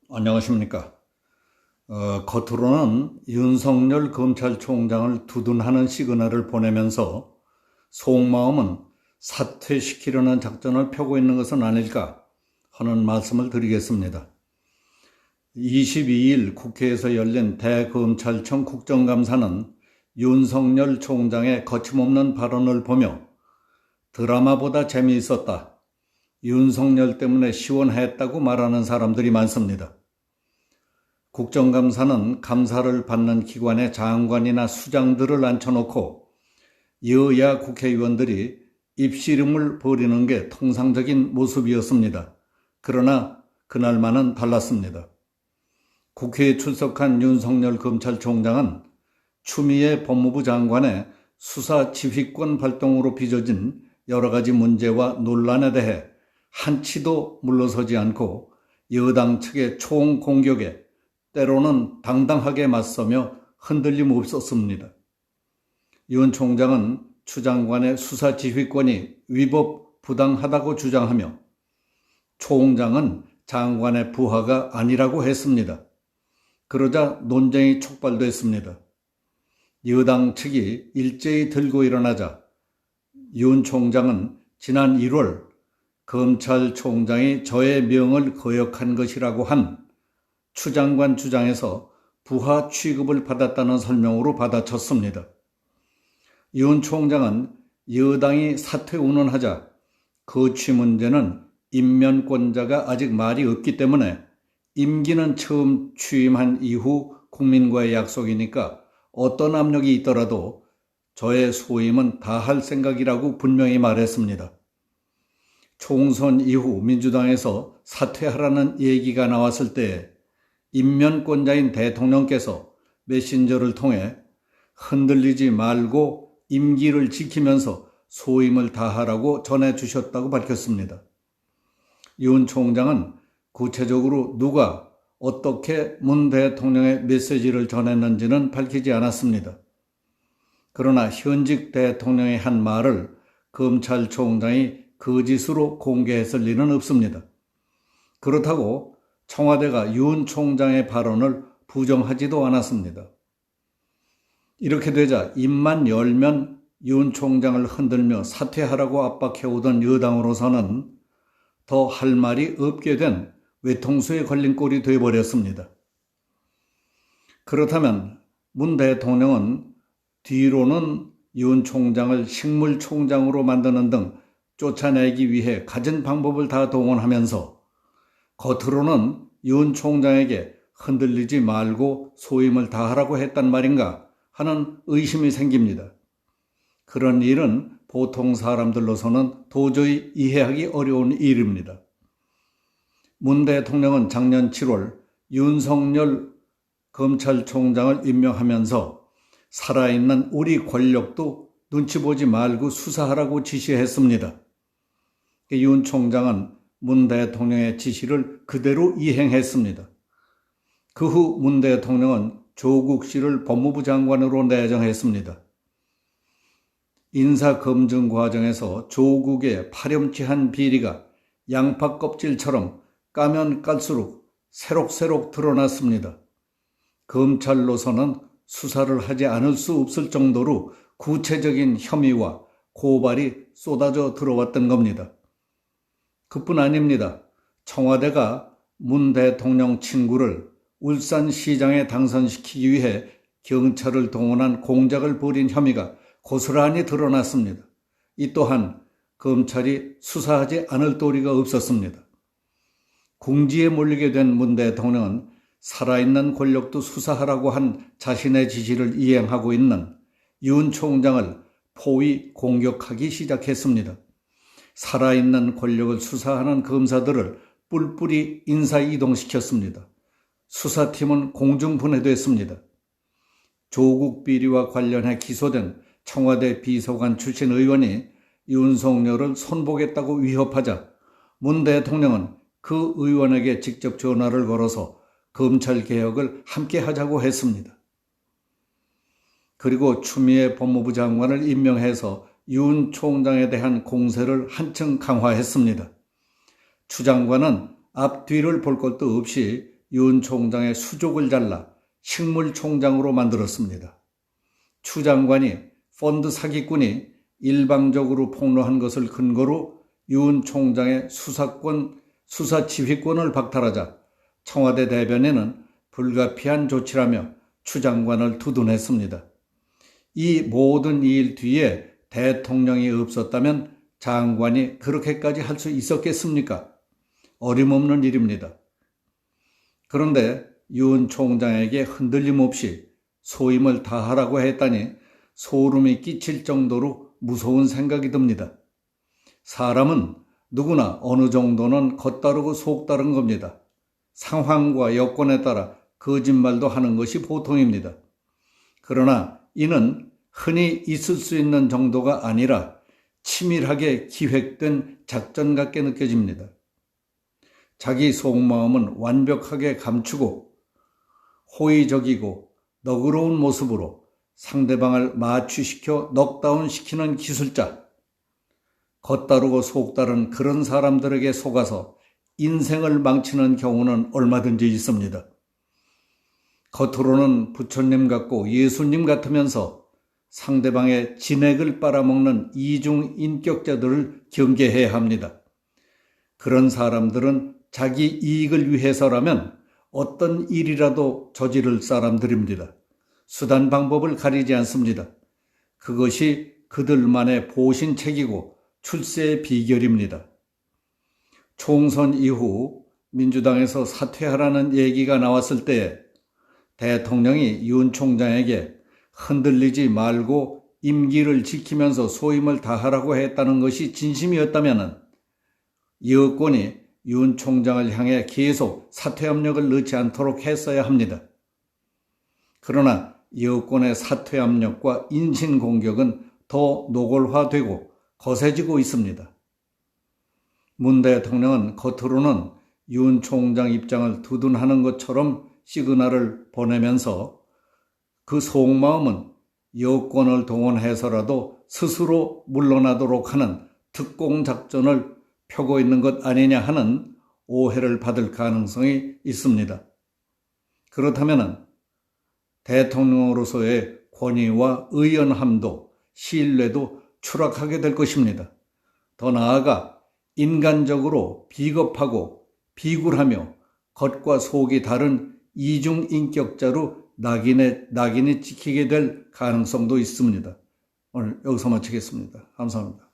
안녕하십니까. 겉으로는 윤석열 검찰총장을 두둔하는 시그널을 보내면서 속마음은 사퇴시키려는 작전을 펴고 있는 것은 아닐까 하는 말씀을 드리겠습니다. 22일 국회에서 열린 대검찰청 국정감사는 윤석열 총장의 거침없는 발언을 보며 드라마보다 재미있었다, 윤석열 때문에 시원했다고 말하는 사람들이 많습니다. 국정감사는 감사를 받는 기관의 장관이나 수장들을 앉혀놓고 여야 국회의원들이 입씨름을 벌이는 게 통상적인 모습이었습니다. 그러나 그날만은 달랐습니다. 국회에 출석한 윤석열 검찰총장은 추미애 법무부 장관의 수사 지휘권 발동으로 빚어진 여러 가지 문제와 논란에 대해 한치도 물러서지 않고 여당 측의 총공격에 때로는 당당하게 맞서며 흔들림 없었습니다. 윤 총장은 추 장관의 수사 지휘권이 위법 부당하다고 주장하며 총장은 장관의 부하가 아니라고 했습니다. 그러자 논쟁이 촉발됐습니다. 여당 측이 일제히 들고 일어나자 윤 총장은 지난 1월 검찰총장이 저의 명을 거역한 것이라고 한 추 장관 주장에서 부하 취급을 받았다는 설명으로 받아쳤습니다. 윤 총장은 여당이 사퇴 운운하자 거취 문제는 임면권자가 아직 말이 없기 때문에 임기는 처음 취임한 이후 국민과의 약속이니까 어떤 압력이 있더라도 저의 소임은 다 할 생각이라고 분명히 말했습니다. 총선 이후 민주당에서 사퇴하라는 얘기가 나왔을 때 임면권자인 대통령께서 메신저를 통해 흔들리지 말고 임기를 지키면서 소임을 다하라고 전해주셨다고 밝혔습니다. 윤 총장은 구체적으로 누가 어떻게 문 대통령의 메시지를 전했는지는 밝히지 않았습니다. 그러나 현직 대통령이 한 말을 검찰총장이 거짓으로 공개했을 리는 없습니다. 그렇다고 청와대가 윤 총장의 발언을 부정하지도 않았습니다. 이렇게 되자 입만 열면 윤 총장을 흔들며 사퇴하라고 압박해오던 여당으로서는 더 할 말이 없게 된 외통수에 걸린 꼴이 되어버렸습니다. 그렇다면 문 대통령은 뒤로는 윤 총장을 식물총장으로 만드는 등 쫓아내기 위해 가진 방법을 다 동원하면서 겉으로는 윤 총장에게 흔들리지 말고 소임을 다하라고 했단 말인가 하는 의심이 생깁니다. 그런 일은 보통 사람들로서는 도저히 이해하기 어려운 일입니다. 문 대통령은 작년 7월 윤석열 검찰총장을 임명하면서 살아있는 우리 권력도 눈치 보지 말고 수사하라고 지시했습니다. 윤 총장은 문 대통령의 지시를 그대로 이행했습니다. 그 후 문 대통령은 조국 씨를 법무부 장관으로 내정했습니다. 인사검증 과정에서 조국의 파렴치한 비리가 양파 껍질처럼 까면 깔수록 새록새록 드러났습니다. 검찰로서는 수사를 하지 않을 수 없을 정도로 구체적인 혐의와 고발이 쏟아져 들어왔던 겁니다. 그뿐 아닙니다. 청와대가 문 대통령 친구를 울산시장에 당선시키기 위해 경찰을 동원한 공작을 벌인 혐의가 고스란히 드러났습니다. 이 또한 검찰이 수사하지 않을 도리가 없었습니다. 궁지에 몰리게 된 문 대통령은 살아있는 권력도 수사하라고 한 자신의 지시를 이행하고 있는 윤 총장을 포위 공격하기 시작했습니다. 살아있는 권력을 수사하는 검사들을 뿔뿔이 인사 이동시켰습니다. 수사팀은 공중분해됐습니다. 조국 비리와 관련해 기소된 청와대 비서관 출신 의원이 윤석열을 손보겠다고 위협하자 문 대통령은 그 의원에게 직접 전화를 걸어서 검찰개혁을 함께 하자고 했습니다. 그리고 추미애 법무부 장관을 임명해서 윤 총장에 대한 공세를 한층 강화했습니다. 추 장관은 앞뒤를 볼 것도 없이 윤 총장의 수족을 잘라 식물총장으로 만들었습니다. 추 장관이 펀드 사기꾼이 일방적으로 폭로한 것을 근거로 윤 총장의 수사 지휘권을 박탈하자 청와대 대변인은 불가피한 조치라며 추 장관을 두둔했습니다. 이 모든 일 뒤에 대통령이 없었다면 장관이 그렇게까지 할 수 있었겠습니까? 어림없는 일입니다. 그런데 윤 총장에게 흔들림 없이 소임을 다하라고 했다니 소름이 끼칠 정도로 무서운 생각이 듭니다. 사람은 누구나 어느 정도는 겉다르고 속다른 겁니다. 상황과 여건에 따라 거짓말도 하는 것이 보통입니다. 그러나 이는 흔히 있을 수 있는 정도가 아니라 치밀하게 기획된 작전 같게 느껴집니다. 자기 속마음은 완벽하게 감추고 호의적이고 너그러운 모습으로 상대방을 마취시켜 넉다운시키는 기술자, 겉다르고 속다른 그런 사람들에게 속아서 인생을 망치는 경우는 얼마든지 있습니다. 겉으로는 부처님 같고 예수님 같으면서 상대방의 진액을 빨아먹는 이중인격자들을 경계해야 합니다. 그런 사람들은 자기 이익을 위해서라면 어떤 일이라도 저지를 사람들입니다. 수단 방법을 가리지 않습니다. 그것이 그들만의 보신책이고 출세의 비결입니다. 총선 이후 민주당에서 사퇴하라는 얘기가 나왔을 때 대통령이 윤 총장에게 흔들리지 말고 임기를 지키면서 소임을 다하라고 했다는 것이 진심이었다면 여권이 윤 총장을 향해 계속 사퇴 압력을 넣지 않도록 했어야 합니다. 그러나 여권의 사퇴 압력과 인신공격은 더 노골화되고 거세지고 있습니다. 문 대통령은 겉으로는 윤 총장 입장을 두둔하는 것처럼 시그널을 보내면서 그 속마음은 여권을 동원해서라도 스스로 물러나도록 하는 특공작전을 펴고 있는 것 아니냐 하는 오해를 받을 가능성이 있습니다. 그렇다면 대통령으로서의 권위와 의연함도 신뢰도 추락하게 될 것입니다. 더 나아가 인간적으로 비겁하고 비굴하며 겉과 속이 다른 이중인격자로 낙인이 찍히게 될 가능성도 있습니다. 오늘 여기서 마치겠습니다. 감사합니다.